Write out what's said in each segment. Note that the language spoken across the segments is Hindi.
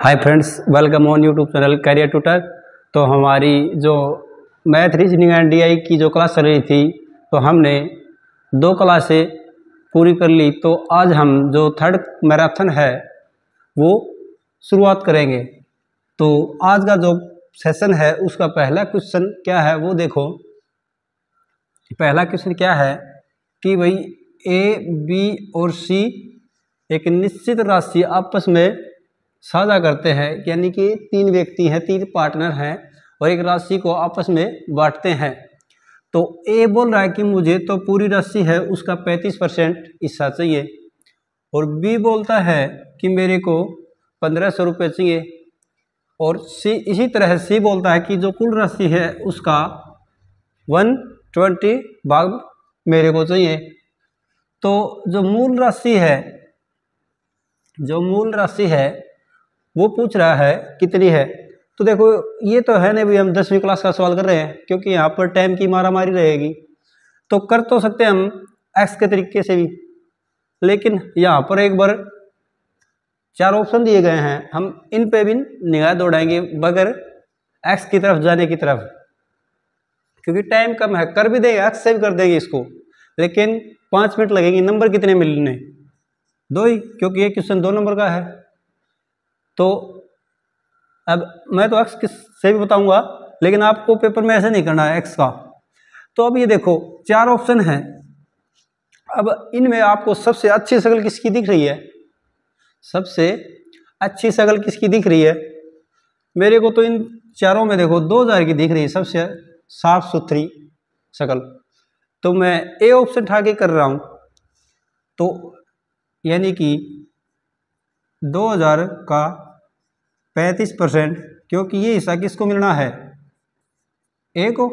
Hi friends, welcome on YouTube channel career tutor. तो हमारी जो मैथ रीजनिंग एंड डीआई की जो क्लास चल रही थी, तो हमने 2 क्लासें पूरी कर ली। तो आज हम जो थर्ड मैराथन है वो शुरुआत करेंगे। तो आज का जो सेशन है उसका पहला क्वेश्चन क्या है वो देखो। पहला क्वेश्चन क्या है कि भाई ए, बी और सी एक निश्चित राशि आपस में साझा करते हैं, यानी कि 3 व्यक्ति हैं, 3 पार्टनर हैं और एक राशि को आपस में बांटते हैं। तो ए बोल रहा है कि मुझे तो पूरी राशि है उसका 35% हिस्सा चाहिए, और बी बोलता है कि मेरे को 1500 रुपये चाहिए, और सी इसी तरह सी बोलता है कि जो कुल राशि है उसका 120 भाग मेरे को चाहिए। तो जो मूल राशि है वो पूछ रहा है कितनी है। तो देखो ये तो है नहीं भाई, हम 10वीं क्लास का सवाल कर रहे हैं, क्योंकि यहाँ पर टाइम की मारामारी रहेगी। तो कर तो सकते हैं हम एक्स के तरीके से भी, लेकिन यहाँ पर एक बार 4 ऑप्शन दिए गए हैं, हम इन पे भी निगाह दौड़ाएंगे बगैर एक्स की तरफ जाने की तरफ, क्योंकि टाइम कम है। कर भी देंगे, एक्स से भी कर देंगे इसको, लेकिन 5 मिनट लगेंगे। नंबर कितने मिलने? 2 ही, क्योंकि ये क्वेश्चन 2 नंबर का है। तो अब मैं तो एक्स से भी बताऊंगा, लेकिन आपको पेपर में ऐसे नहीं करना है एक्स का। तो अब ये देखो 4 ऑप्शन हैं। अब इनमें आपको सबसे अच्छी शक्ल किसकी दिख रही है? सबसे अच्छी शक्ल किसकी दिख रही है? मेरे को तो इन चारों में देखो 2000 की दिख रही है सबसे साफ सुथरी शक्ल। तो मैं ए ऑप्शन उठा के कर रहा हूं। तो यानी कि 2000 का 35%, क्योंकि ये हिस्सा किसको मिलना है? ए को।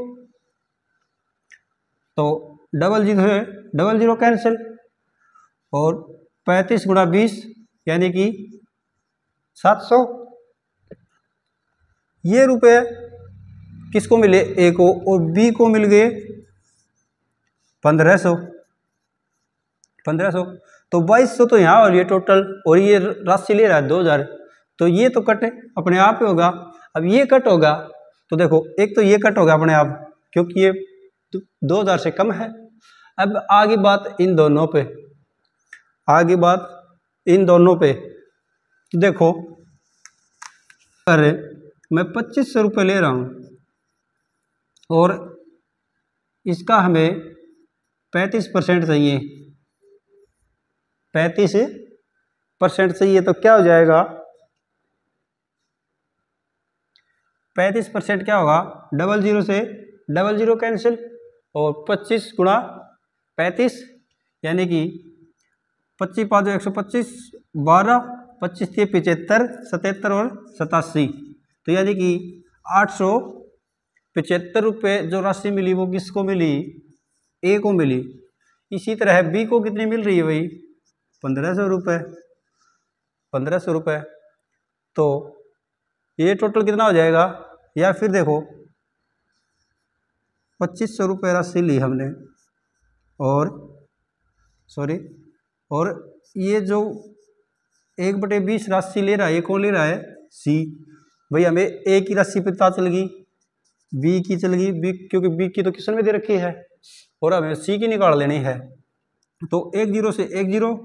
तो 00 है, 00 कैंसिल, और 35 गुणा 20 यानी कि 700। ये रुपए किसको मिले? ए को, और बी को मिल गए 1500। तो 2200 तो यहाँ और ये टोटल, और ये राशि ले रहा है 2000। तो ये तो कट अपने आप ही होगा। अब ये कट होगा तो देखो, एक तो ये कट होगा अपने आप, क्योंकि ये 2000 से कम है। अब आगे बात इन दोनों पे, तो देखो अरे मैं 2500 रुपये ले रहा हूँ और इसका हमें 35% चाहिए। 35% चाहिए, तो क्या हो जाएगा? 35% क्या होगा? 00 से 00 कैंसिल, और 25 गुणा 35 यानी कि 25 5 125, 12 25 75 77 और 87। तो यानी कि 875 रुपये जो राशि मिली वो किसको मिली? ए को मिली। इसी तरह बी को कितनी मिल रही है भाई? 1500 रुपये। तो ये टोटल कितना हो जाएगा? या फिर देखो 2500 रुपये राशि ली हमने, और ये जो 1/20 राशि ले रहा है, ये कौन ले रहा है? सी। भाई हमें ए की राशि पता चल गई, बी की चल गई, बी क्योंकि बी की तो क्वेश्चन में दे रखी है, और हमें सी की निकाल लेनी है। तो 10 से 10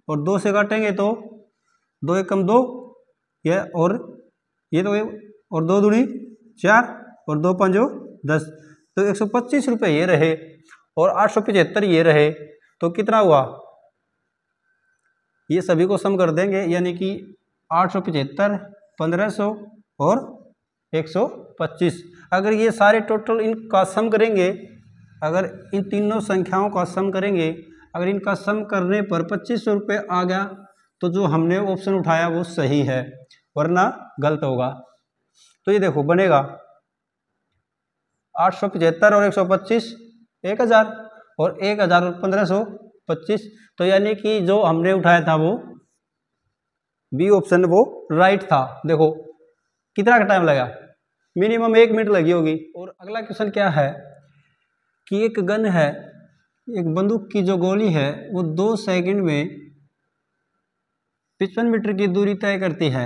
और 2 से काटेंगे तो 2 एकम 2, यह और ये तो, और 2 दूनी 4 और 2 पंजो 10। तो 125 रुपये ये रहे और 875 ये रहे। तो कितना हुआ? ये सभी को सम कर देंगे, यानी कि 875, 1500 और 125। अगर ये सारे टोटल इनका सम करेंगे, अगर इन तीनों संख्याओं का सम करेंगे, अगर इनका सम करने पर 2500 रुपये आ गया, तो जो हमने ऑप्शन उठाया वो सही है, वरना गलत होगा। तो ये देखो बनेगा 875 और 125 1000, और 1000 और 1525। तो यानी कि जो हमने उठाया था वो बी ऑप्शन वो राइट था। देखो कितना का टाइम लगा? मिनिमम 1 मिनट लगी होगी। और अगला क्वेश्चन क्या है कि एक गन है, एक बंदूक की जो गोली है वो 2 सेकंड में 55 मीटर की दूरी तय करती है।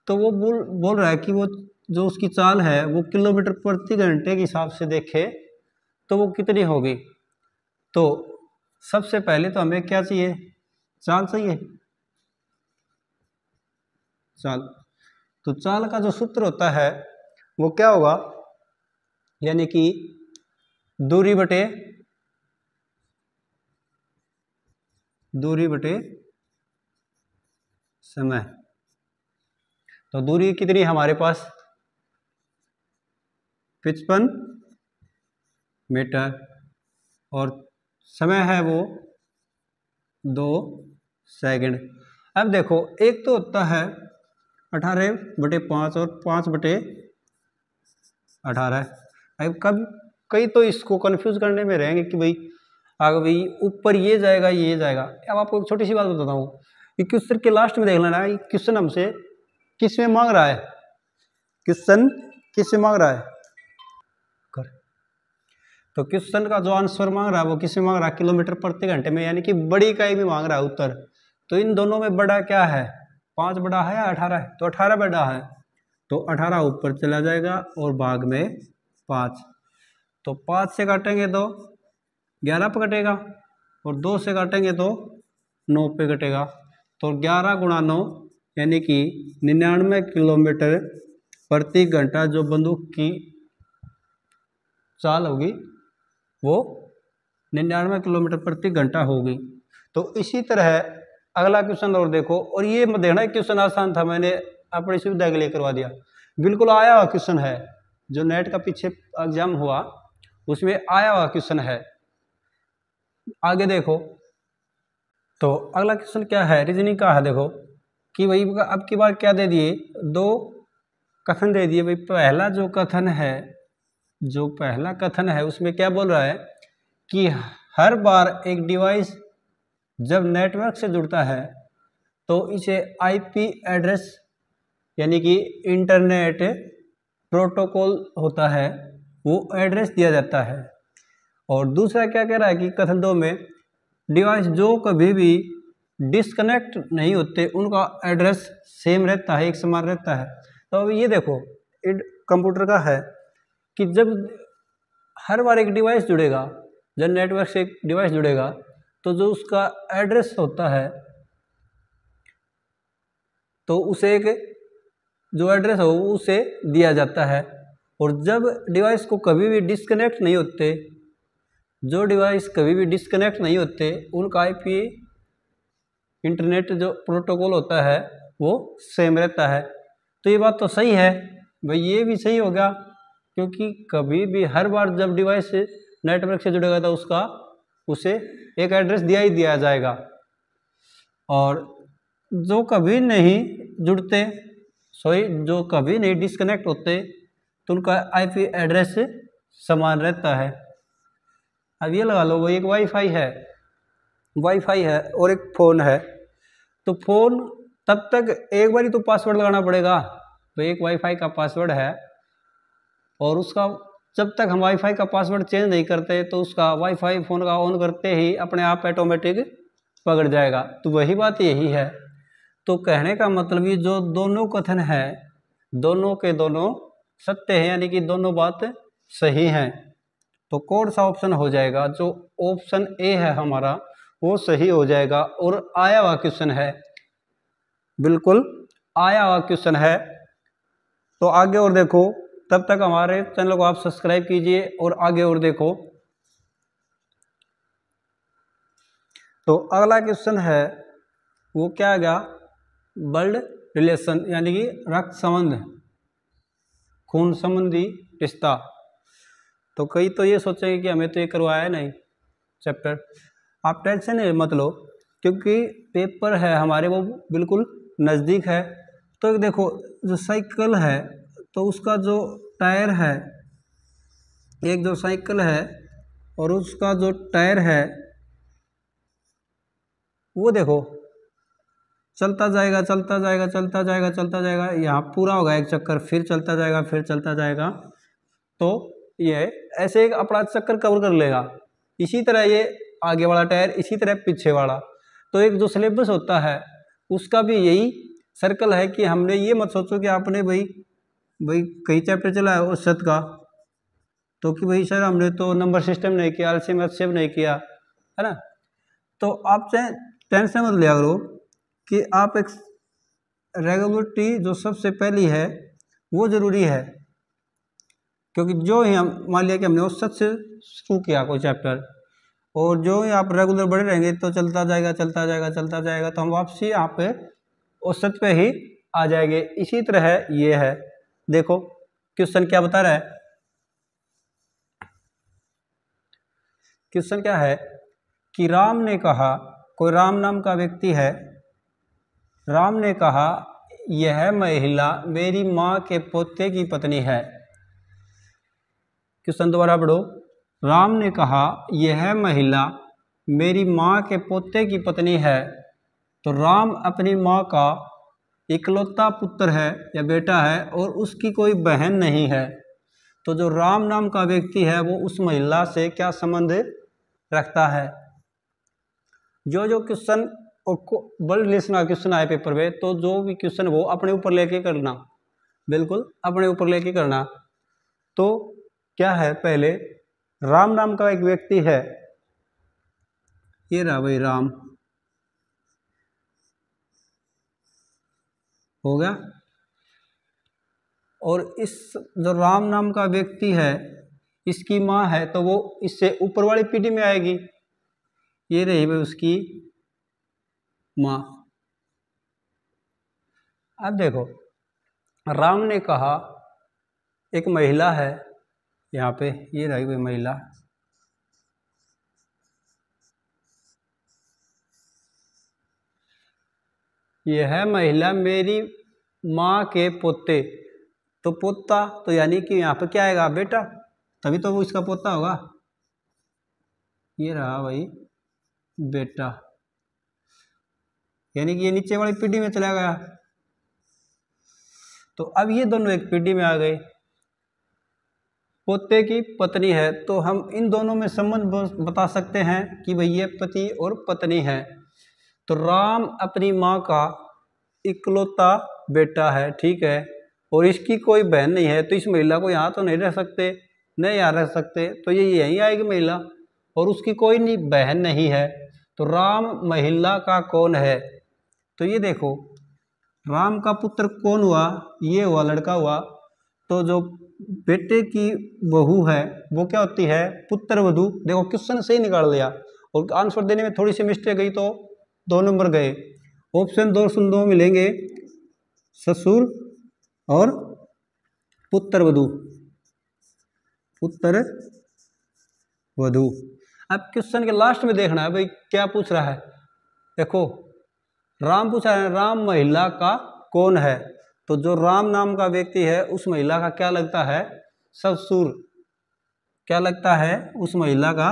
तो वो बोल रहा है कि वो जो उसकी चाल है वो किलोमीटर प्रति घंटे के हिसाब से देखे तो वो कितनी होगी। तो सबसे पहले तो हमें क्या चाहिए, चाल चाहिए, चाल। तो चाल का जो सूत्र होता है वो क्या होगा, यानी कि दूरी बटे समय। तो दूरी कितनी है हमारे पास, 55 मीटर, और समय है वो 2 सेकंड। अब देखो एक तो होता है 18/5 और 5/18। अब कई तो इसको कंफ्यूज करने में रहेंगे कि भाई आगे भाई ऊपर ये जाएगा ये जाएगा। अब आपको एक छोटी सी बात बताता हूँ कि क्वेश्चन के लास्ट में देख लेना, क्वेश्चन हमसे किस में मांग रहा है, क्वेश्चन किस में मांग रहा है। तो क्वेश्चन का जो आंसर मांग रहा है वो किस में मांग रहा है, किलोमीटर प्रति घंटे में, यानी कि बड़ी इकाई में मांग रहा है उत्तर। तो इन दोनों में बड़ा क्या है, 5 बड़ा है या 18 है, तो 18 बड़ा है। तो 18 ऊपर चला जाएगा और भाग में 5। तो 5 से काटेंगे तो 11 पे कटेगा, और 2 से काटेंगे तो 9 पे कटेगा। तो 11 गुणा 9 यानी कि 99 किलोमीटर प्रति घंटा जो बंदूक की चाल होगी वो 99 किलोमीटर प्रति घंटा होगी। तो इसी तरह अगला क्वेश्चन और देखो, और ये मत देखना क्वेश्चन आसान था, मैंने अपनी सुविधा के लिए करवा दिया, बिल्कुल आया हुआ क्वेश्चन है, जो नेट का पीछे एग्जाम हुआ उसमें आया हुआ क्वेश्चन है। आगे देखो, तो अगला क्वेश्चन क्या है, रीजनिंग का है। देखो कि भाई अब की बार क्या दे दिए, 2 कथन दे दिए। भाई पहला कथन है उसमें क्या बोल रहा है कि हर बार एक डिवाइस जब नेटवर्क से जुड़ता है तो इसे आईपी एड्रेस यानी कि इंटरनेट प्रोटोकॉल होता है वो एड्रेस दिया जाता है। और दूसरा क्या कह रहा है कि कथन 2 में डिवाइस जो कभी भी डिस्कनेक्ट नहीं होते उनका एड्रेस सेम रहता है, एक समान रहता है। तो अब ये देखो कंप्यूटर का है कि जब हर बार एक डिवाइस जुड़ेगा, जब नेटवर्क से एक डिवाइस जुड़ेगा तो जो उसका एड्रेस होता है तो उसे एक जो एड्रेस हो उसे दिया जाता है। और जब डिवाइस को कभी भी डिस्कनेक्ट नहीं होते, जो डिवाइस कभी भी डिस्कनेक्ट नहीं होते उनका आईपी इंटरनेट जो प्रोटोकॉल होता है वो सेम रहता है। तो ये बात तो सही है भाई, ये भी सही होगा क्योंकि कभी भी हर बार जब डिवाइस नेटवर्क से जुड़ेगा तो उसे एक एड्रेस दिया ही दिया जाएगा। और जो कभी नहीं जुड़ते जो कभी नहीं डिस्कनेक्ट होते तो उनका आईपी एड्रेस समान रहता है। अब ये लगा लो वो एक वाईफाई है और एक फ़ोन है। तो फ़ोन तब तक एक बार ही तो पासवर्ड लगाना पड़ेगा, तो एक वाईफाई का पासवर्ड है और उसका जब तक हम वाईफाई का पासवर्ड चेंज नहीं करते तो उसका वाईफाई फ़ोन का ऑन करते ही अपने आप ऑटोमेटिक पकड़ जाएगा। तो वही बात यही है। तो कहने का मतलब ये जो दोनों कथन है दोनों के दोनों सत्य है, यानी कि दोनों बात सही हैं। तो कौन सा ऑप्शन हो जाएगा, जो ऑप्शन ए है हमारा वो सही हो जाएगा। और आया हुआ क्वेश्चन है, बिल्कुल आया हुआ क्वेश्चन है। तो आगे और देखो, तब तक हमारे चैनल को आप सब्सक्राइब कीजिए और आगे और देखो। तो अगला क्वेश्चन है वो क्या आ गया, ब्लड रिलेशन यानी कि रक्त संबंध, खून संबंधी रिश्ता। तो कई तो ये सोचेंगे कि हमें तो ये करवाया नहीं चैप्टर। आप टेंशन मत लो क्योंकि पेपर है हमारे वो बिल्कुल नज़दीक है। तो देखो जो साइकिल है तो उसका जो टायर है, एक जो साइकिल है और उसका जो टायर है वो देखो चलता जाएगा चलता जाएगा चलता जाएगा चलता जाएगा, यहाँ पूरा होगा एक चक्कर, फिर चलता जाएगा फिर चलता जाएगा। तो ये ऐसे एक अपना चक्कर कवर कर लेगा। इसी तरह ये आगे वाला टायर, इसी तरह पीछे वाला। तो एक जो सिलेबस होता है उसका भी यही सर्कल है कि हमने ये मत सोचो कि आपने भाई कई चैप्टर चला है उस का, तो कि भाई सर हमने तो नंबर सिस्टम नहीं किया, एलसीएम एचसीएम नहीं किया, है ना। तो आप चाहे टेंशन मत लिया करो कि आप एक रेगुलरिटी जो सबसे पहली है वो ज़रूरी है, क्योंकि जो ही हम मान लिया कि हमने औसत से शुरू किया कोई चैप्टर, और जो ही आप रेगुलर बढ़े रहेंगे तो चलता जाएगा चलता जाएगा चलता जाएगा, तो हम वापसी यहाँ पे औसत पे ही आ जाएंगे। इसी तरह ये है, देखो क्वेश्चन क्या बता रहा है, क्वेश्चन क्या है कि राम ने कहा, कोई राम नाम का व्यक्ति है, राम ने कहा यह महिला मेरी माँ के पोते की पत्नी है। क्वेश्चन दोबारा पढ़ो। राम ने कहा यह महिला मेरी माँ के पोते की पत्नी है। तो राम अपनी माँ का इकलौता पुत्र है या बेटा है और उसकी कोई बहन नहीं है। तो जो राम नाम का व्यक्ति है वो उस महिला से क्या संबंध रखता है। जो क्वेश्चन और बल रिलेशन का क्वेश्चन आए पेपर में, तो जो भी क्वेश्चन वो अपने ऊपर लेके करना, बिल्कुल अपने ऊपर लेके करना। तो क्या है, पहले राम नाम का एक व्यक्ति है, ये रहा भाई राम, हो गया। और इस जो राम नाम का व्यक्ति है इसकी माँ है, तो वो इससे ऊपर वाली पीढ़ी में आएगी, ये रही भाई उसकी माँ। अब देखो राम ने कहा एक महिला है, यहाँ पे ये रही भाई महिला, यह है महिला मेरी माँ के पोते। तो पोता तो यानी कि यहाँ पे क्या आएगा, बेटा, तभी तो वो इसका पोता होगा। ये रहा भाई बेटा, यानी कि ये नीचे वाली पीढ़ी में चला गया। तो अब ये दोनों एक पीढ़ी में आ गए, पोते की पत्नी है, तो हम इन दोनों में संबंध बता सकते हैं कि भाई ये पति और पत्नी है। तो राम अपनी माँ का इकलौता बेटा है, ठीक है, और इसकी कोई बहन नहीं है, तो इस महिला को यहाँ तो नहीं रह सकते, नहीं यहाँ रह सकते, तो ये यहीं आएगी महिला, और उसकी कोई नहीं बहन नहीं है। तो राम महिला का कौन है, तो ये देखो राम का पुत्र कौन हुआ, ये हुआ लड़का हुआ। तो जो बेटे की बहू है वो क्या होती है, पुत्र वधू। देखो क्वेश्चन सही निकाल लिया और आंसर देने में थोड़ी सी मिस्टेक गई तो 2 नंबर गए। ऑप्शन 2 सुन 2 मिलेंगे, ससुर और पुत्र वधू, पुत्र वधू। अब क्वेश्चन के लास्ट में देखना है भाई क्या पूछ रहा है। देखो राम पूछा है राम महिला का कौन है, तो जो राम नाम का व्यक्ति है उस महिला का क्या लगता है, ससुर। क्या लगता है, उस महिला का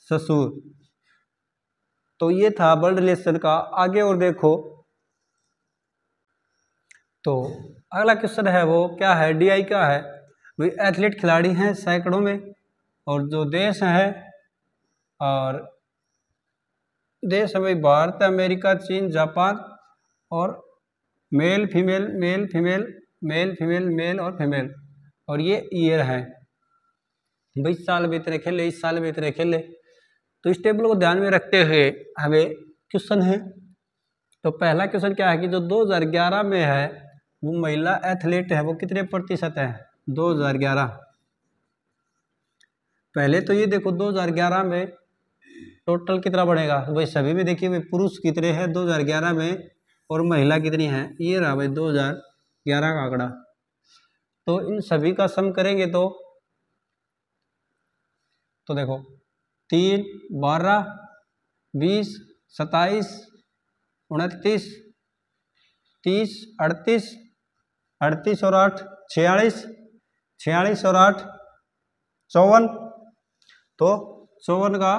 ससुर। तो ये था ब्लड रिलेशन का। आगे और देखो तो अगला क्वेश्चन है वो क्या है, डीआई का है भाई। एथलीट खिलाड़ी हैं सैकड़ों में, और जो देश है, और देश है भाई भारत, अमेरिका, चीन, जापान, और male female male female male female male और फीमेल, और ये ईयर है भाई, साल में इतने खेले, इस साल में इतने खेले। तो इस टेबल को ध्यान में रखते हुए हमें क्वेश्चन है। तो पहला क्वेश्चन क्या है कि जो 2011 में है वो महिला एथलीट है, वो कितने प्रतिशत है, 2011। पहले तो ये देखो 2011 में टोटल कितना बढ़ेगा भाई, सभी में देखिए भाई पुरुष कितने हैं 2011 में और महिला कितनी है, ये रहा भाई 2011 का आंकड़ा। तो इन सभी का सम करेंगे तो देखो 3, 12, 20, 27, 29, 30, 38, 38 और 8 46, 46 और 8 54, तो 54 का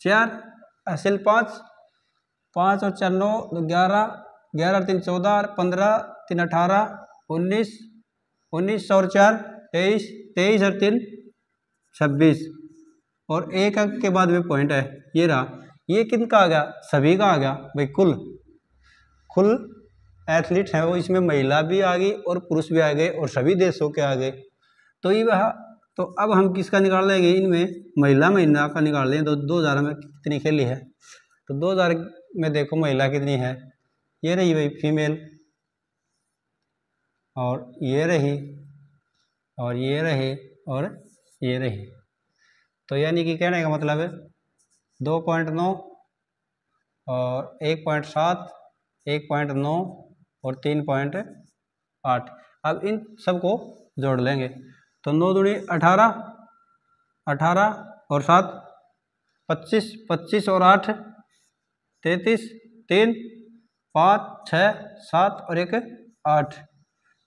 4 हासिल 5, 5 और 4 9, 11, 11 3 14, 15 3 18, 19, 19 और 4 23, 23 और 3 26, और एक अंक के बाद में पॉइंट है, ये रहा। ये किनका आ गया, सभी का आ गया भाई, कुल एथलीट हैं वो इसमें महिला भी आ गई और पुरुष भी आ गए और सभी देशों के आ गए। तो ये वह तो अब हम किसका निकाल लेंगे, इनमें महिला का निकाल लें। तो 2000 में कितनी खेली है, तो 2000 में देखो महिला कितनी है, ये रही भाई फीमेल, और ये रही, और ये रही, और ये रही। तो यानी कि कहने का मतलब है 2.9 और 1.7, 1.9 और 3.8। अब इन सबको जोड़ लेंगे तो 9 दूनी 18, 18 और 7 25, 25 और 8 33, 3 5 6 7 और 1 8।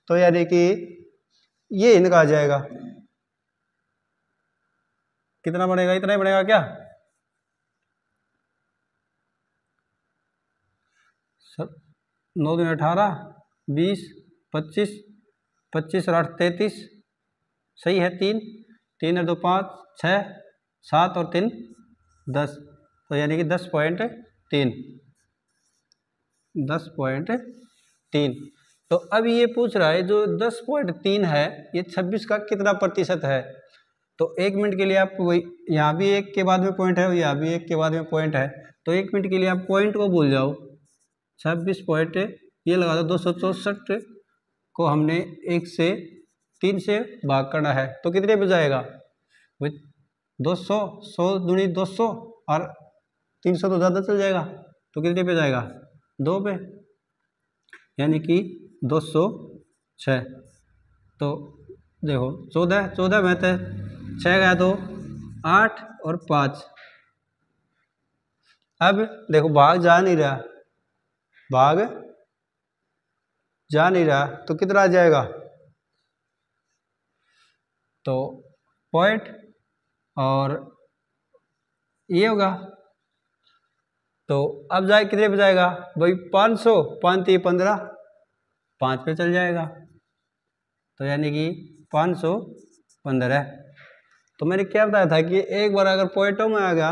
तो यानी कि ये इनका आ जाएगा, कितना बनेगा, इतना ही बनेगा क्या, सब 9 दूनी 18, 20, 25, 25 और 8 33, सही है, 3 3 और 2 5 6 7 और 3 10। तो यानी कि 10.3, 10.3। तो अब ये पूछ रहा है जो 10.3 है ये 26 का कितना प्रतिशत है। तो 1 मिनट के लिए आप वही, यहाँ भी 1 के बाद में पॉइंट है, यहाँ भी 1 के बाद में पॉइंट है, तो 1 मिनट के लिए आप पॉइंट को भूल जाओ। 26 पॉइंट ये लगा दो, 264 को हमने 1 से 3 से भाग करना है तो कितने पे जाएगा भाई, 200, 100 दूनी 200 और 300 तो ज़्यादा चल जाएगा, तो कितने पे जाएगा, 2 पे, यानी कि 206। तो देखो 14, 14 में तो 6 गया तो 8 और 5। अब देखो भाग जा नहीं रहा, भाग जा नहीं रहा, तो कितना आ जाएगा, तो पॉइंट और ये होगा। तो अब जाए कितने पे जाएगा भाई, 500, 5 3 15, 5 पे चल जाएगा, तो यानी कि 515। तो मैंने क्या बताया था कि एक बार अगर पॉइंटों में आ गया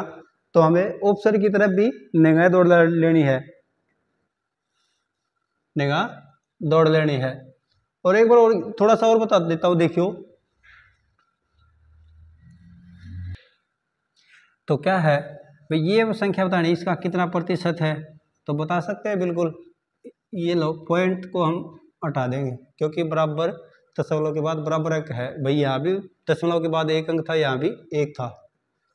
तो हमें ऑप्शन की तरफ भी निगाह दौड़ लेनी है, निगाह दौड़ लेनी है। और एक बार और थोड़ा सा और बता देता हूँ, देखियो तो क्या है भाई, ये संख्या बतानी इसका कितना प्रतिशत है, तो बता सकते हैं बिल्कुल। ये लो पॉइंट को हम हटा देंगे क्योंकि बराबर दशमलव के बाद बराबर एक है भाई, यहाँ भी दशमलव के बाद 1 अंक था, यहाँ भी 1 था,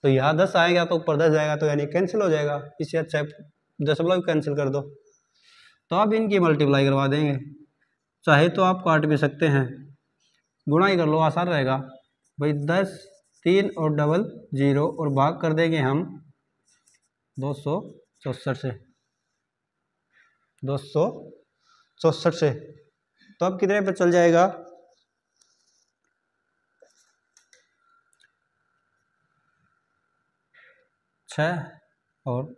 तो यहाँ 10 आएगा तो ऊपर 10 जाएगा, तो यानी कैंसिल हो जाएगा, इससे अच्छा दशमलव कैंसिल कर दो। तो अब इनकी मल्टीप्लाई करवा देंगे, चाहे तो आप काट भी सकते हैं, गुणा ही कर लो, आसान रहेगा भाई। 10 3 और डबल 0 और भाग कर देंगे हम 264 से, 264 से। तो अब कितने पे चल जाएगा, 6 और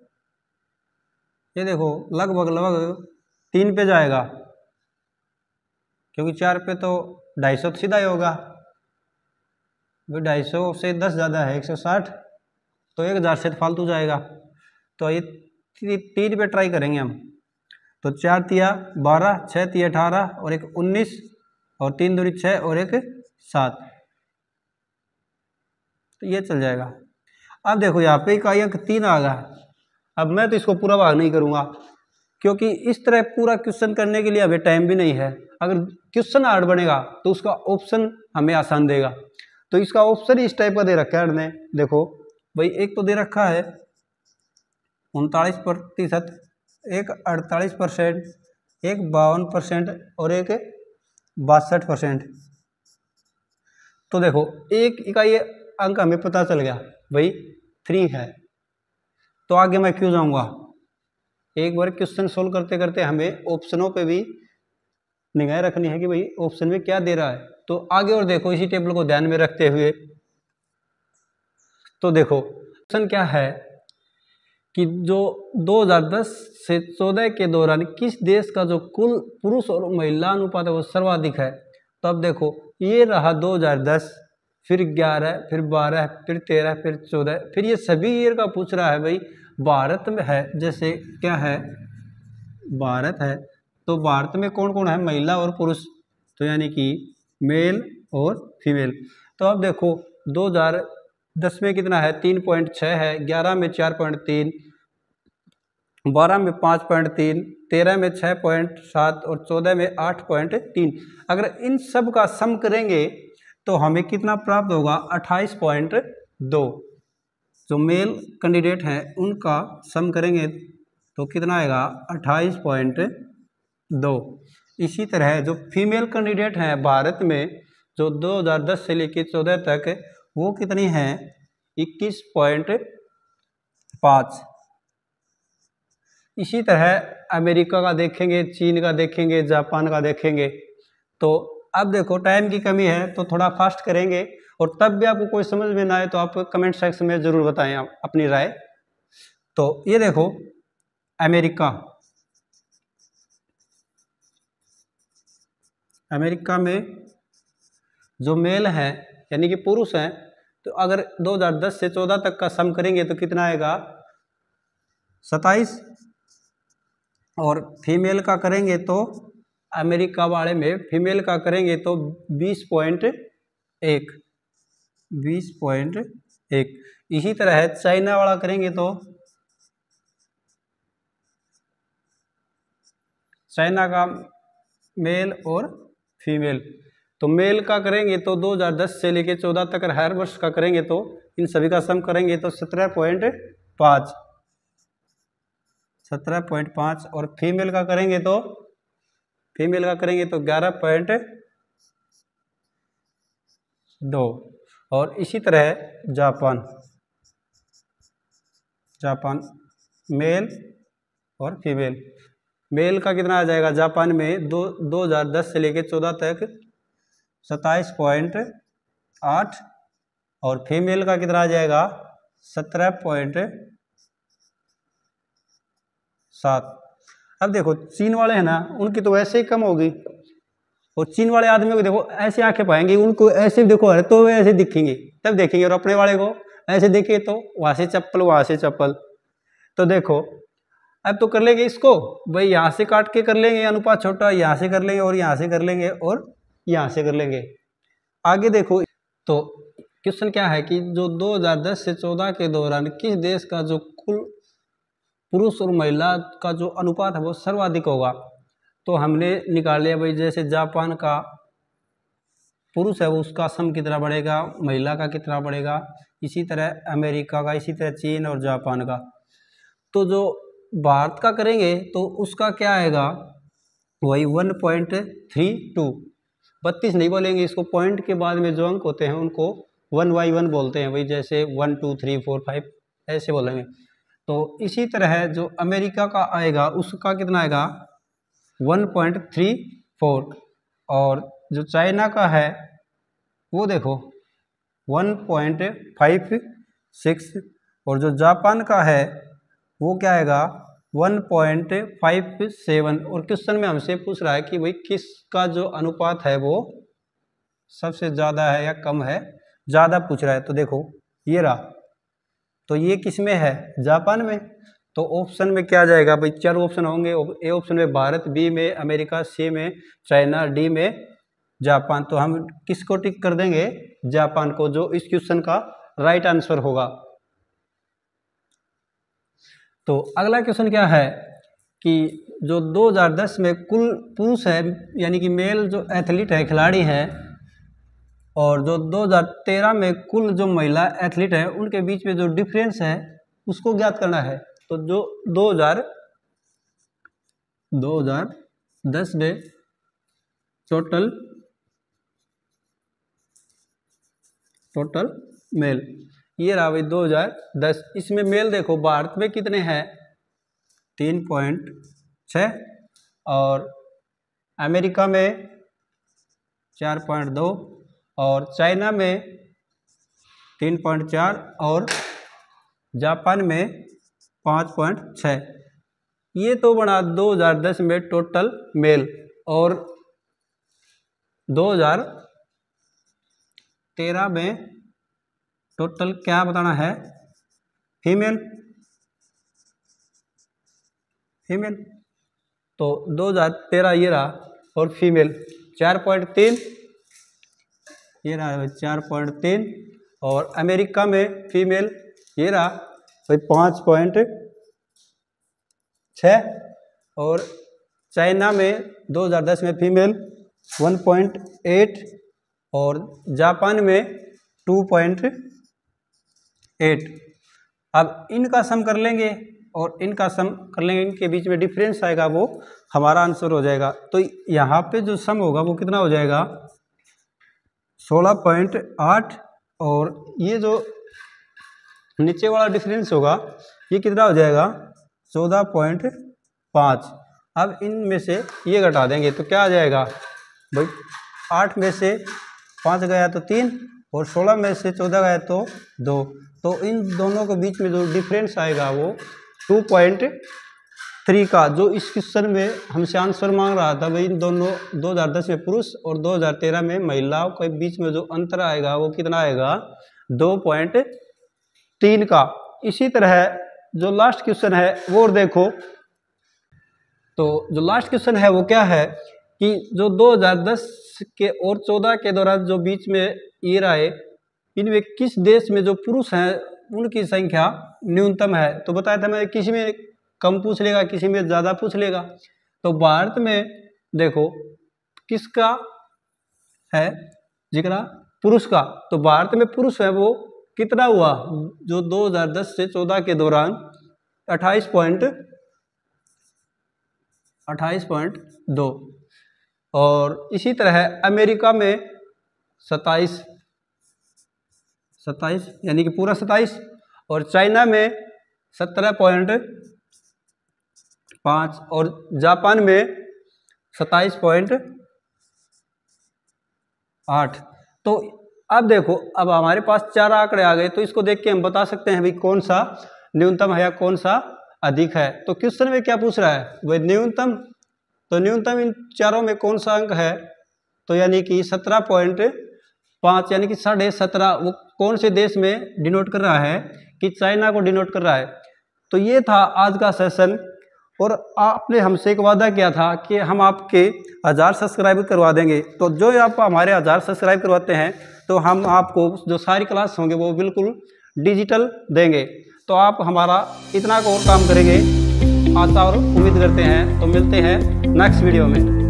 ये देखो लगभग लगभग 3 पे जाएगा, क्योंकि 4 पे तो 250 तो सीधा ही होगा भाई, 250 से 10 ज़्यादा है 160, तो 1000 से फालतू जाएगा। तो ये 3 पे ट्राई करेंगे हम, तो 4 तिया 12, 6 तिया 18 और 1 19 और 3 दूनी 6 और 1 7, तो ये चल जाएगा। अब देखो यहाँ पे इकाई अंक 3 आ गया। अब मैं तो इसको पूरा भाग नहीं करूँगा क्योंकि इस तरह पूरा क्वेश्चन करने के लिए अभी टाइम भी नहीं है। अगर क्वेश्चन हार्ड बनेगा तो उसका ऑप्शन हमें आसान देगा, तो इसका ऑप्शन इस टाइप का दे रखा है हमने। देखो भाई, एक तो दे रखा है 39%, एक 48%, एक 52% और एक 62%। तो देखो एक इकाई अंक हमें पता चल गया भाई 3 है, तो आगे मैं क्यों जाऊंगा, एक बार क्वेश्चन सोल्व करते करते हमें ऑप्शनों पे भी निगाह रखनी है कि भाई ऑप्शन में क्या दे रहा है। तो आगे और देखो इसी टेबल को ध्यान में रखते हुए, तो देखो ऑप्शन क्या है कि जो 2010 से 14 के दौरान किस देश का जो कुल पुरुष और महिला अनुपात है वो सर्वाधिक है। तो अब देखो ये रहा 2010, फिर 11, फिर 12, फिर 13, फिर 14, फिर ये सभी ईयर का पूछ रहा है भाई। भारत में है, जैसे क्या है, भारत है तो भारत में कौन कौन है, महिला और पुरुष, तो यानी कि मेल और फीमेल। तो अब देखो 2010 में कितना है, 3.6 है, 11 में 4.3, 12 में 5.3, 13 में 6.7 और 14 में 8.3। अगर इन सब का सम करेंगे तो हमें कितना प्राप्त होगा, 28.2। जो मेल कैंडिडेट हैं उनका सम करेंगे तो कितना आएगा, 28.2। इसी तरह जो फीमेल कैंडिडेट हैं भारत में जो 2010 से लेकर 14 तक, वो कितनी हैं, 21.5। इसी तरह अमेरिका का देखेंगे, चीन का देखेंगे, जापान का देखेंगे। तो अब देखो टाइम की कमी है तो थोड़ा फास्ट करेंगे, और तब भी आपको कोई समझ में ना आए तो आप कमेंट सेक्शन में ज़रूर बताएं आप अपनी राय। तो ये देखो अमेरिका में जो मेल हैं यानी कि पुरुष हैं, तो अगर 2010 से 14 तक का सम करेंगे तो कितना आएगा, 27। और फीमेल का करेंगे तो अमेरिका वाले में फीमेल का करेंगे तो 20.1। इसी तरह है चाइना वाला करेंगे तो चाइना का मेल और फीमेल, तो मेल का करेंगे तो 2010 से लेके 14 तक हर वर्ष का करेंगे तो इन सभी का सम करेंगे तो 17.5 और फीमेल का करेंगे तो 11.2। और इसी तरह जापान मेल और फीमेल, मेल का कितना आ जाएगा जापान में 2010 से लेकर 14 तक 27.8 और फीमेल का कितना आ जाएगा 17.7। अब देखो चीन वाले हैं ना, उनकी तो वैसे ही कम होगी, और चीन वाले आदमी को देखो ऐसे आंखें पाएंगे, उनको ऐसे देखो है तो ऐसे दिखेंगे तब देखेंगे, और अपने वाले को ऐसे देखे तो वहाँ से चप्पल वहाँ से चप्पल। तो देखो अब तो कर लेंगे इसको भाई, यहाँ से काट के कर लेंगे अनुपात छोटा, यहाँ से कर लेंगे और यहाँ से कर लेंगे और यहाँ से कर लेंगे। आगे देखो तो क्वेश्चन क्या है कि जो 2010 से 14 के दौरान किस देश का जो कुल पुरुष और महिला का जो अनुपात है वो सर्वाधिक होगा। तो हमने निकाल लिया भाई, जैसे जापान का पुरुष है वो उसका सम कितना बढ़ेगा, महिला का कितना बढ़ेगा, इसी तरह अमेरिका का, इसी तरह चीन और जापान का। तो जो भारत का करेंगे तो उसका क्या आएगा, वही 1.32। 32 नहीं बोलेंगे इसको, पॉइंट के बाद में जो अंक होते हैं उनको 1/1 बोलते हैं, वही जैसे 1 2 3 4 5 ऐसे बोलेंगे। तो इसी तरह जो अमेरिका का आएगा उसका कितना आएगा 1.34, और जो चाइना का है वो देखो 1.56, और जो जापान का है वो क्या आएगा 1.57। और क्वेश्चन में हमसे पूछ रहा है कि भाई किसका जो अनुपात है वो सबसे ज़्यादा है या कम है, ज़्यादा पूछ रहा है। तो देखो ये रहा, तो ये किस में है, जापान में। तो ऑप्शन में क्या जाएगा भाई, 4 ऑप्शन होंगे। ए ऑप्शन में भारत, बी में अमेरिका, सी में चाइना, डी में जापान। तो हम किसको टिक कर देंगे, जापान को, जो इस क्वेश्चन का राइट आंसर होगा। तो अगला क्वेश्चन क्या है कि जो 2010 में कुल पुरुष है यानी कि मेल जो एथलीट है, खिलाड़ी है, और जो 2013 में कुल जो महिला एथलीट है उनके बीच में जो डिफरेंस है उसको ज्ञात करना है। तो जो 2010 में टोटल मेल, ये रहा भाई 2010। इसमें मेल देखो भारत में कितने हैं 3.6, और अमेरिका में 4.2, और चाइना में 3.4, और जापान में 5.6। ये तो बना 2010 में टोटल मेल। और 2013 में टोटल क्या बताना है, फीमेल। तो 2013 ये रहा, और फीमेल 4.3, ये रहा भाई 4.3, और अमेरिका में फीमेल ये रहा भाई 5.6, और चाइना में 2010 में फीमेल 1.8, और जापान में 2.8। अब इनका सम कर लेंगे और इनका सम कर लेंगे, इनके बीच में डिफरेंस आएगा, वो हमारा आंसर हो जाएगा। तो यहाँ पे जो सम होगा वो कितना हो जाएगा 16.8, और ये जो नीचे वाला डिफरेंस होगा ये कितना हो जाएगा 14.5। अब इनमें से ये घटा देंगे तो क्या आ जाएगा भाई, 8 में से 5 गया तो 3, और 16 में से 14 गया तो 2। तो इन दोनों के बीच में जो डिफरेंस आएगा वो 2.3 का, जो इस क्वेश्चन में हमसे आंसर मांग रहा था भाई, इन दोनों 2010 में पुरुष और 2013 में महिलाओं के बीच में जो अंतर आएगा वो कितना आएगा 2.3 का। इसी तरह जो लास्ट क्वेश्चन है वो देखो, तो जो लास्ट क्वेश्चन है वो क्या है कि जो 2010 के और 14 के दौरान जो बीच में ये रहे, इनमें किस देश में जो पुरुष हैं उनकी संख्या न्यूनतम है। तो बताया था मैं, किसी में कम पूछ लेगा, किसी में ज़्यादा पूछ लेगा। तो भारत में देखो किसका है जिक्र, पुरुष का। तो भारत में पुरुष है वो कितना हुआ, जो 2010 से 14 के दौरान 28.2, और इसी तरह अमेरिका में 27 यानी कि पूरा 27, और चाइना में 17.5, और जापान में 27.8। तो अब देखो, अब हमारे पास 4 आंकड़े आ गए, तो इसको देख के हम बता सकते हैं भाई कौन सा न्यूनतम है या कौन सा अधिक है। तो क्वेश्चन में क्या पूछ रहा है भाई न्यूनतम, तो न्यूनतम इन चारों में कौन सा अंक है, तो यानी कि 17.5 यानी कि 17.5, वो कौन से देश में डिनोट कर रहा है कि चाइना को डिनोट कर रहा है। तो ये था आज का सेशन, और आपने हमसे एक वादा किया था कि हम आपके 1000 सब्सक्राइब करवा देंगे। तो जो आप हमारे 1000 सब्सक्राइब करवाते हैं तो हम आपको जो सारी क्लास होंगे वो बिल्कुल डिजिटल देंगे। तो आप हमारा इतना और काम करेंगे आशा और उम्मीद करते हैं। तो मिलते हैं नेक्स्ट वीडियो में।